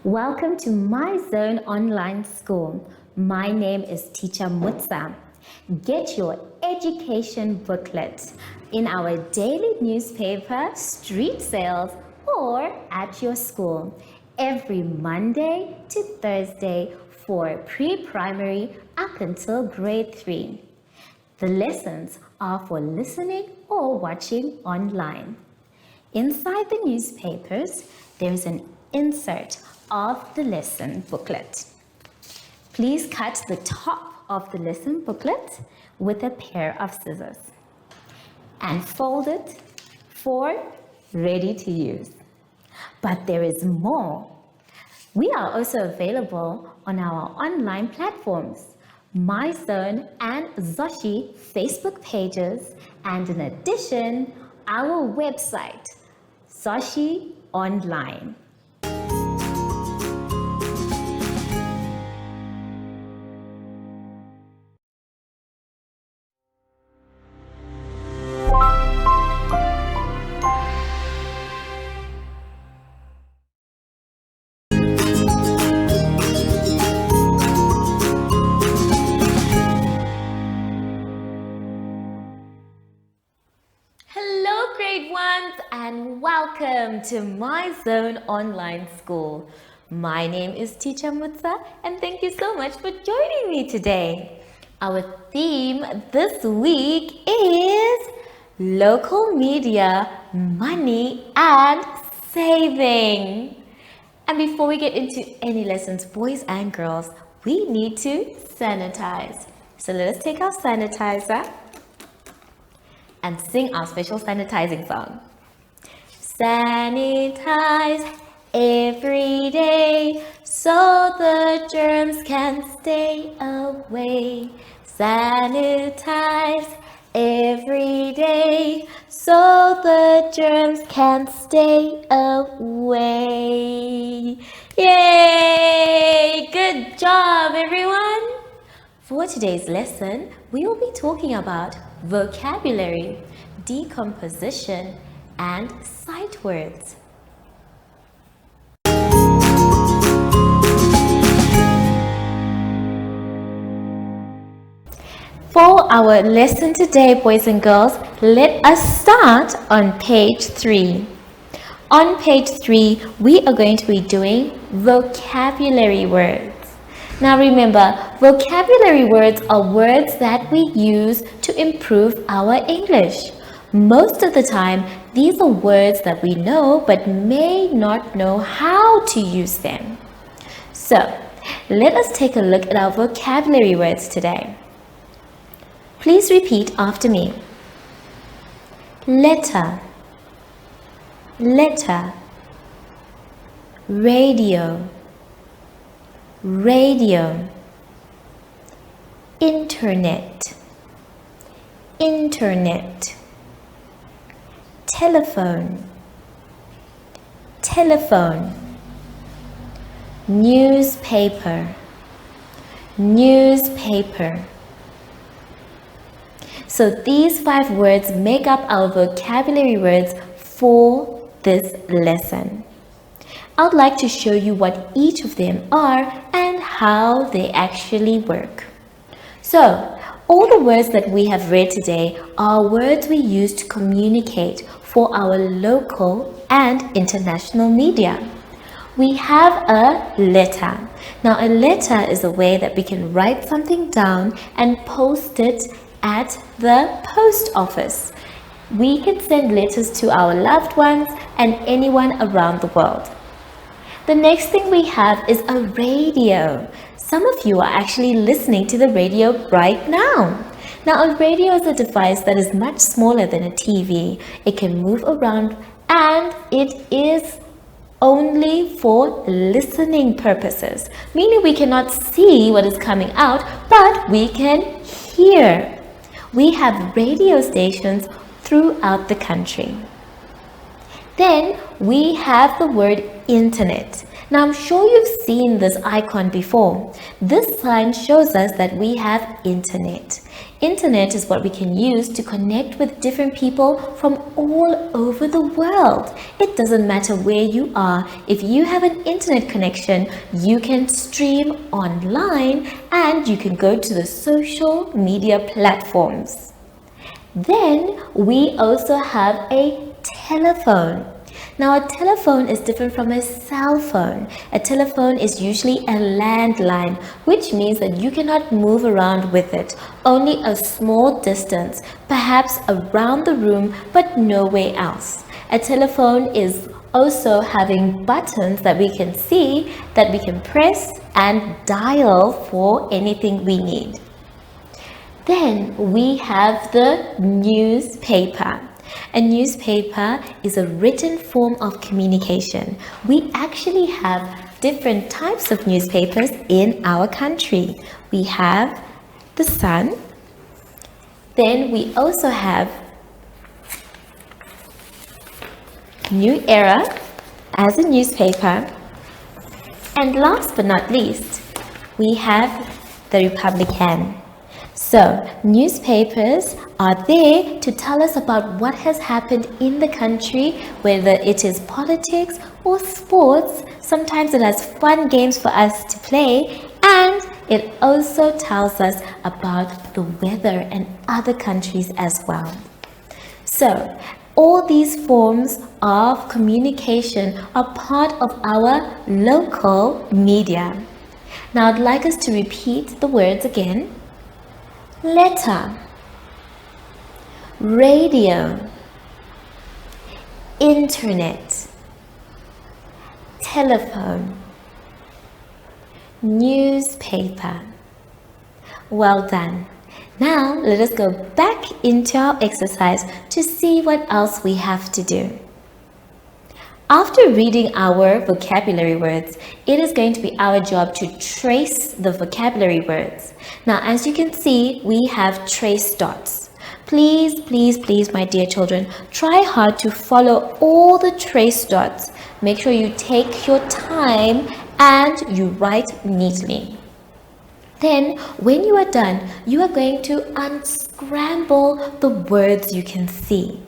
Welcome to My Zone Online School. My name is Teacher Mutsa. Get your education booklet in our daily newspaper, street sales, or at your school every Monday to Thursday for pre-primary up until grade 3. The lessons are for listening or watching online. Inside the newspapers, there is an insert of the lesson booklet. Please cut the top of the lesson booklet with a pair of scissors and fold it for ready to use. But there is more. We are also available on our online platforms, MyZone and Zoshi Facebook pages, and in addition, our website, Zoshi Online. Hello grade 1s and welcome to My Zone Online School. My name is Teacher Mutsa and thank you so much for joining me today. Our theme this week is local media, money and saving. And before we get into any lessons, boys and girls, we need to sanitize. So let us take our sanitizer and sing our special sanitizing song. Sanitize every day so the germs can stay away. Sanitize every day so the germs can stay away. Yay! Good job, everyone! For today's lesson, we will be talking about vocabulary, decomposition, and sight words. For our lesson today, boys and girls, let us start on page 3. On page 3, we are going to be doing vocabulary words. Now remember, vocabulary words are words that we use to improve our English. Most of the time, these are words that we know but may not know how to use them. So, let us take a look at our vocabulary words today. Please repeat after me. Letter, letter, radio, radio, internet, internet, telephone, telephone, newspaper, newspaper. So these 5 words make up our vocabulary words for this lesson. I would like to show you what each of them are and how they actually work. So, all the words that we have read today are words we use to communicate for our local and international media. We have a letter. Now, a letter is a way that we can write something down and post it at the post office. We can send letters to our loved ones and anyone around the world. The next thing we have is a radio. Some of you are actually listening to the radio right now. Now, a radio is a device that is much smaller than a TV. It can move around and it is only for listening purposes, meaning we cannot see what is coming out, but we can hear. We have radio stations throughout the country. Then we have the word internet. Now I'm sure you've seen this icon before. This sign shows us that we have internet. Internet is what we can use to connect with different people from all over the world. It doesn't matter where you are. If you have an internet connection, you can stream online and you can go to the social media platforms. Then we also have a telephone. Now, a telephone is different from a cell phone. A telephone is usually a landline, which means that you cannot move around with it, only a small distance, perhaps around the room, but nowhere else. A telephone is also having buttons that we can see, that we can press and dial for anything we need. Then we have the newspaper. A newspaper is a written form of communication. We actually have different types of newspapers in our country. We have The Sun. Then we also have New Era as a newspaper. And last but not least, we have The Republican. So, newspapers are there to tell us about what has happened in the country, whether it is politics or sports. Sometimes it has fun games for us to play, and it also tells us about the weather and other countries as well. So, all these forms of communication are part of our local media. Now, I'd like us to repeat the words again. Letter, radio, internet, telephone, newspaper. Well done. Now let us go back into our exercise to see what else we have to do. After reading our vocabulary words, it is going to be our job to trace the vocabulary words. Now, as you can see, we have trace dots. Please, please, please, my dear children, try hard to follow all the trace dots. Make sure you take your time and you write neatly. Then, when you are done, you are going to unscramble the words you can see.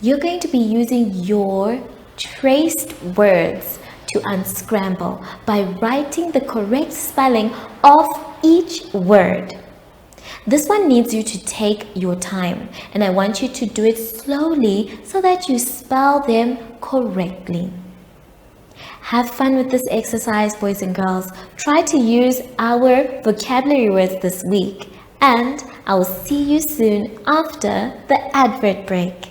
You're going to be using your traced words to unscramble by writing the correct spelling of each word. This one needs you to take your time, and I want you to do it slowly so that you spell them correctly. Have fun with this exercise, boys and girls. Try to use our vocabulary words this week, and I will see you soon after the advert break.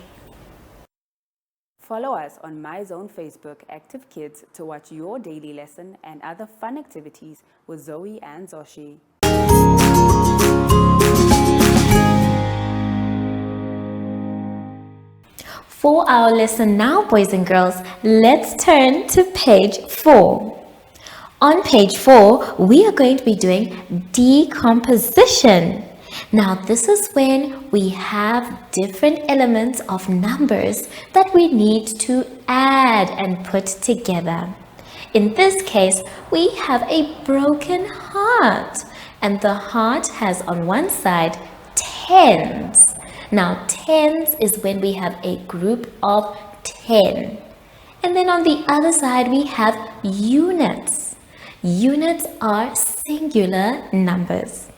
Follow us on MyZone Facebook Active Kids to watch your daily lesson and other fun activities with Zoe and Zoshi. For our lesson now, boys and girls, let's turn to page 4. On page 4, we are going to be doing decomposition. Now, this is when we have different elements of numbers that we need to add and put together. In this case, we have a broken heart, and the heart has on one side tens. Now, tens is when we have a group of 10. And then on the other side, we have units. Units are singular numbers.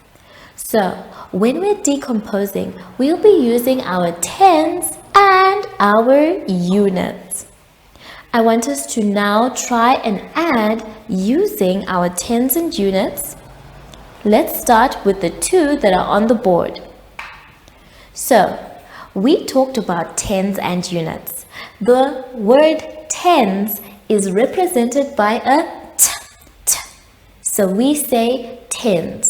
So, when we're decomposing, we'll be using our tens and our units. I want us to now try and add using our tens and units. Let's start with the two that are on the board. So, we talked about tens and units. The word tens is represented by a t. So we say tens.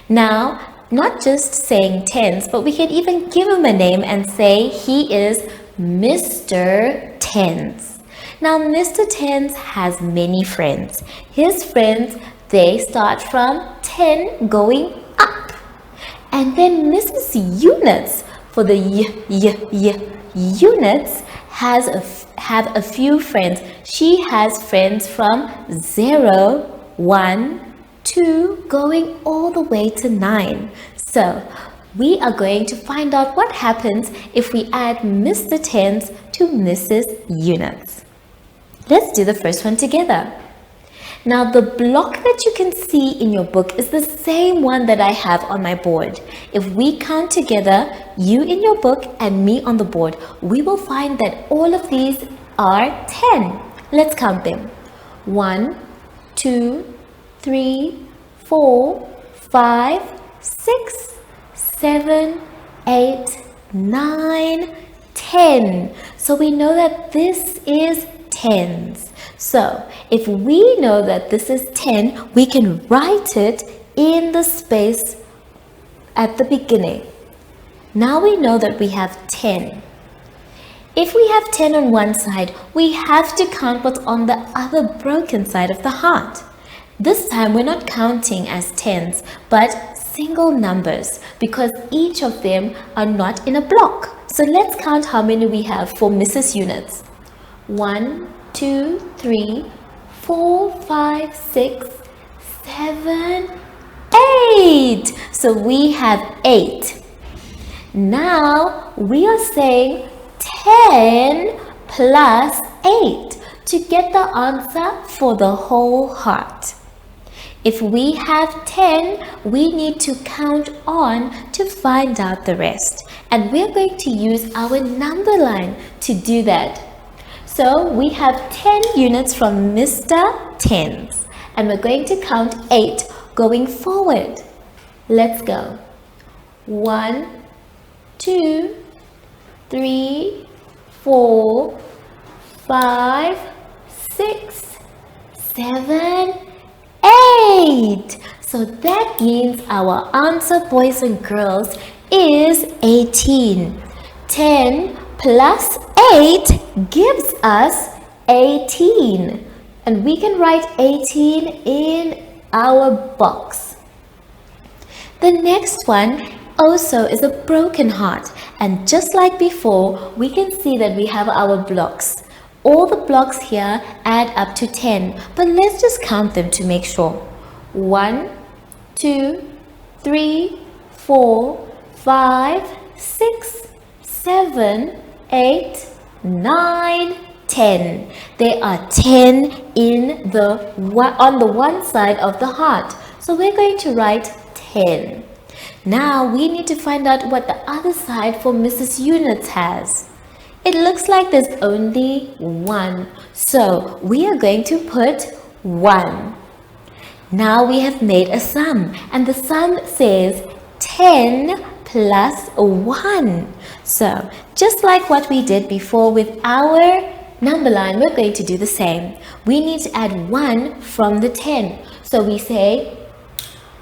Now, not just saying tens, but we can even give him a name and say he is Mr. Tens. Now, Mr. Tens has many friends. His friends, they start from 10 going up. And then Mrs. Units, for the units, have a few friends. She has friends from 0, 1, 2, going all the way to 9. So, we are going to find out what happens if we add Mr. Tens to Mrs. Units. Let's do the first one together. Now, the block that you can see in your book is the same one that I have on my board. If we count together, you in your book and me on the board, we will find that all of these are 10. Let's count them. 1, 2, 3, 4, 5, 6, 7, 8, 9, 10. So we know that this is tens. So if we know that this is 10, we can write it in the space at the beginning. Now we know that we have 10. If we have 10 on one side, we have to count what's on the other broken side of the heart. This time we're not counting as tens, but single numbers, because each of them are not in a block. So let's count how many we have for Mrs. Units. 1, 2, 3, 4, 5, 6, 7, 8. So we have 8. Now we are saying 10 plus 8 to get the answer for the whole heart. If we have 10, we need to count on to find out the rest. And we're going to use our number line to do that. So we have 10 units from Mr. Tens. And we're going to count 8 going forward. Let's go. 1, 2, 3, 4, 5, 6, 7, 8. So that means our answer, boys and girls, is 18. 10 plus 8 gives us 18. And we can write 18 in our box. The next one also is a broken heart. And just like before, we can see that we have our blocks. All the blocks here add up to 10, but let's just count them to make sure. 1, 2, 3, 4, 5, 6, 7, 8, 9, 10. There are 10 on the one side of the heart. So we're going to write 10. Now we need to find out what the other side for Mrs. Units has. It looks like there's only 1. So we are going to put 1. Now we have made a sum, and the sum says 10 plus 1. So just like what we did before with our number line, we're going to do the same. We need to add 1 from the 10. So we say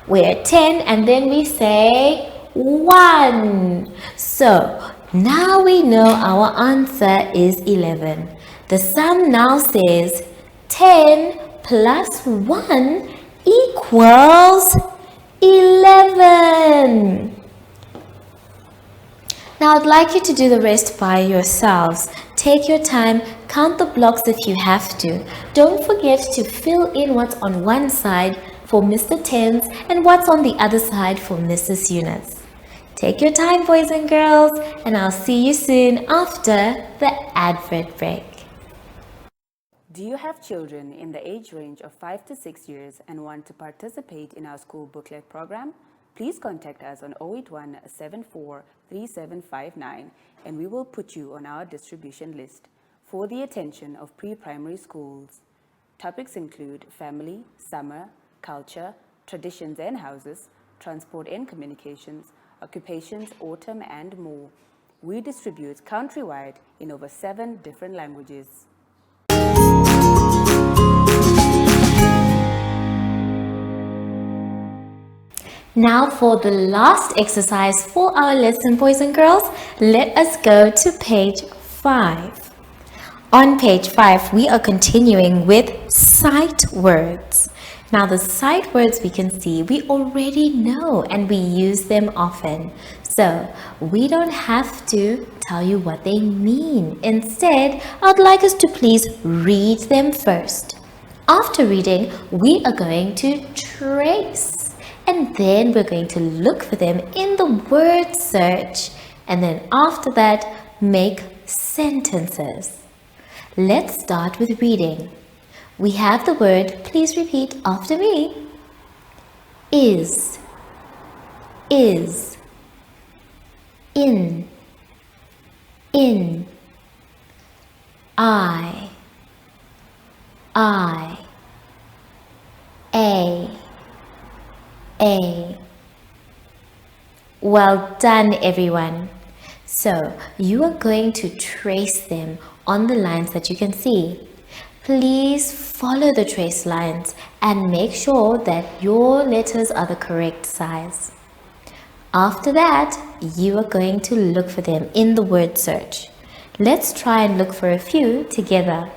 we're at 10 and then we say 1. So now we know our answer is 11. The sum now says 10 plus 1 equals 11. Now I'd like you to do the rest by yourselves. Take your time, count the blocks if you have to. Don't forget to fill in what's on one side for Mr. Tens and what's on the other side for Mrs. Units. Take your time, boys and girls, and I'll see you soon after the advert break. Do you have children in the age range of 5 to 6 years and want to participate in our school booklet program? Please contact us on 081 74 3759 and we will put you on our distribution list for the attention of pre-primary schools. Topics include family, summer, culture, traditions and houses, transport and communications, occupations, autumn and more. We distribute countrywide in over 7 different languages. Now for the last exercise for our lesson, boys and girls, let us go to page 5. On page 5, we are continuing with sight words. Now the sight words we can see, we already know and we use them often. So we don't have to tell you what they mean. Instead, I'd like us to please read them first. After reading, we are going to trace. and then we're going to look for them in the word search, and then after that make sentences. Let's start with reading. We have the word, please repeat after me. Is, in, I, a. Well done, everyone. So you are going to trace them on the lines that you can see. Please follow the trace lines and make sure that your letters are the correct size. After that, you are going to look for them in the word search. Let's try and look for a few together.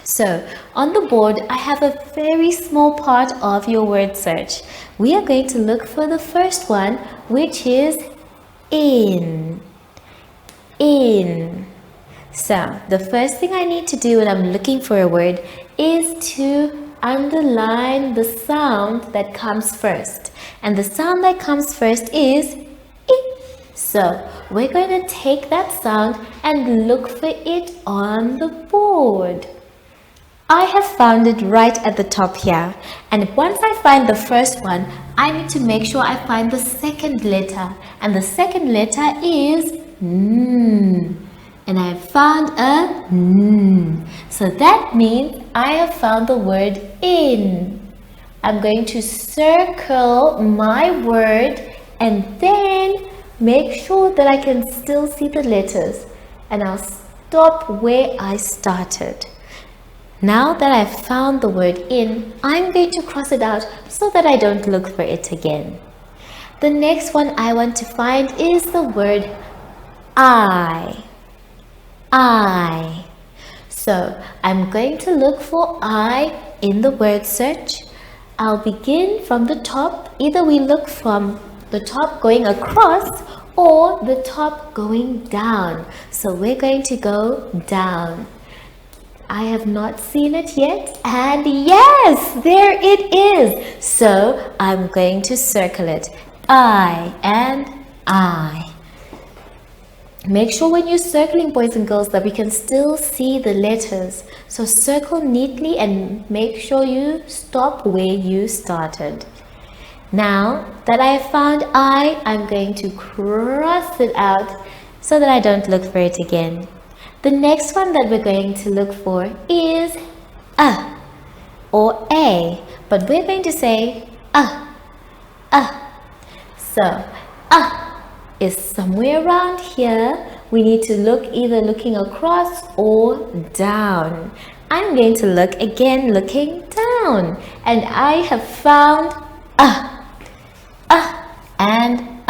So, on the board, I have a very small part of your word search. We are going to look for the first one, which is in. In. So, the first thing I need to do when I'm looking for a word is to underline the sound that comes first. And the sound that comes first is I. So, we're going to take that sound and look for it on the board. I have found it right at the top here, and once I find the first one, I need to make sure I find the second letter, and the second letter is N, and I have found a N. So that means I have found the word in. I'm going to circle my word and then make sure that I can still see the letters, and I'll stop where I started. Now that I've found the word in, I'm going to cross it out so that I don't look for it again. The next one I want to find is the word I. I. So I'm going to look for I in the word search. I'll begin from the top. Either we look from the top going across or the top going down. So we're going to go down. I have not seen it yet, and yes, there it is. So I'm going to circle it. I and I. Make sure when you're circling, boys and girls, that we can still see the letters. So circle neatly and make sure you stop where you started. Now that I have found I, I'm going to cross it out so that I don't look for it again. The next one that we're going to look for is a or a, but we're going to say a. So is somewhere around here. We need to look either looking across or down. I'm going to look again looking down, and I have found and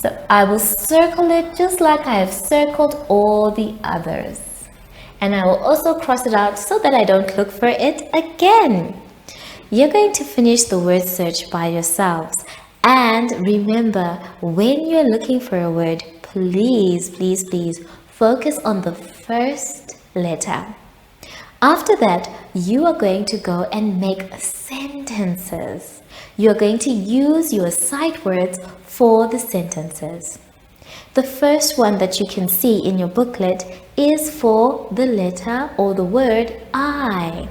So I will circle it just like I have circled all the others. And I will also cross it out so that I don't look for it again. You're going to finish the word search by yourselves. And remember, when you're looking for a word, please focus on the first letter. After that, you are going to go and make sentences. You are going to use your sight words for the sentences. The first one that you can see in your booklet is for the letter or the word I.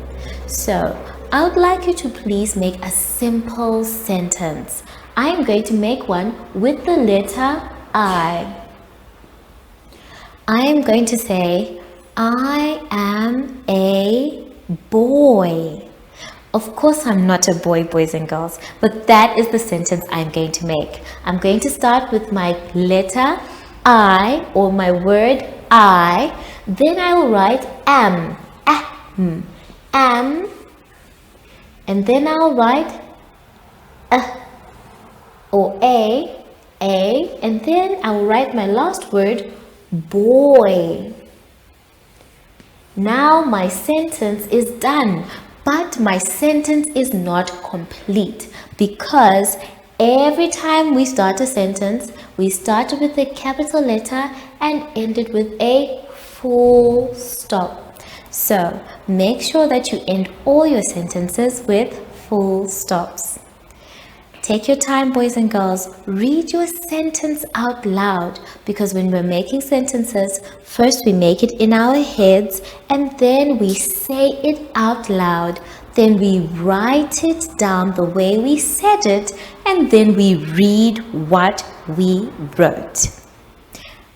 So, I would like you to please make a simple sentence. I am going to make one with the letter I. I am going to say, I am a boy. Of course, I'm not a boy, boys and girls, but that is the sentence I'm going to make. I'm going to start with my letter I or my word I. Then I will write am, am, and then I'll write or a, and then I will write my last word boy. Now my sentence is done. But my sentence is not complete because every time we start a sentence, we start with a capital letter and end it with a full stop. So make sure that you end all your sentences with full stops. Take your time, boys and girls. Read your sentence out loud, because when we're making sentences, first we make it in our heads and then we say it out loud. Then we write it down the way we said it, and then we read what we wrote.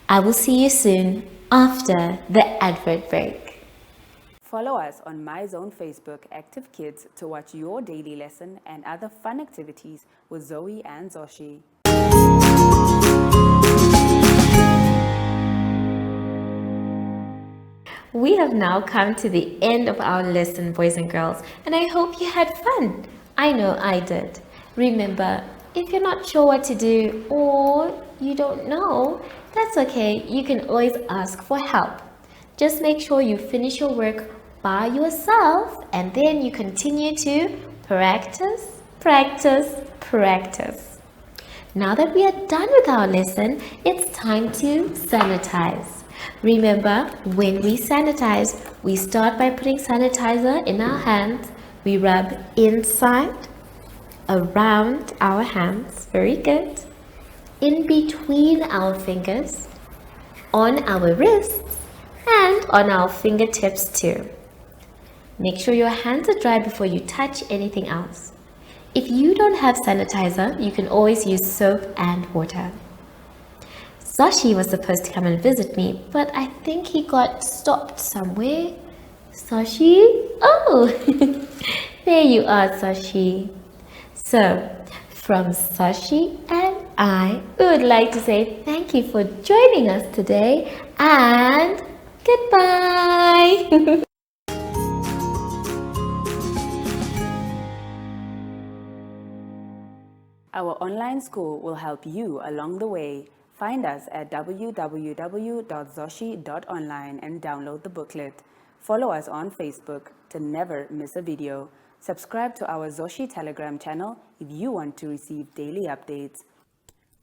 I will see you soon after the advert break. Follow us on MyZone Facebook Active Kids to watch your daily lesson and other fun activities with Zoe and Zoshi. We have now come to the end of our lesson, boys and girls, and I hope you had fun. I know I did. Remember, if you're not sure what to do or you don't know, that's okay. You can always ask for help. Just make sure you finish your work by yourself, and then you continue to practice, practice, practice. Now that we are done with our lesson, it's time to sanitize. Remember, when we sanitize, we start by putting sanitizer in our hands. We rub inside, around our hands, very good, in between our fingers, on our wrists, and on our fingertips too. Make sure your hands are dry before you touch anything else. If you don't have sanitizer, you can always use soap and water. Zoshi was supposed to come and visit me, but I think he got stopped somewhere. Zoshi? Oh, there you are, Zoshi. So, from Zoshi and I would like to say thank you for joining us today, and goodbye. Our online school will help you along the way. Find us at www.zoshi.online and download the booklet. Follow us on Facebook to never miss a video. Subscribe to our Zoshi Telegram channel if you want to receive daily updates.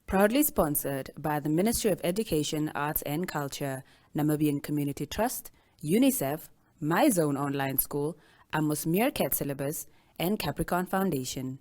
Proudly sponsored by the Ministry of Education, Arts and Culture, Namibian Community Trust, UNICEF, MyZone Online School, Amos Meerkat Syllabus, and Capricorn Foundation.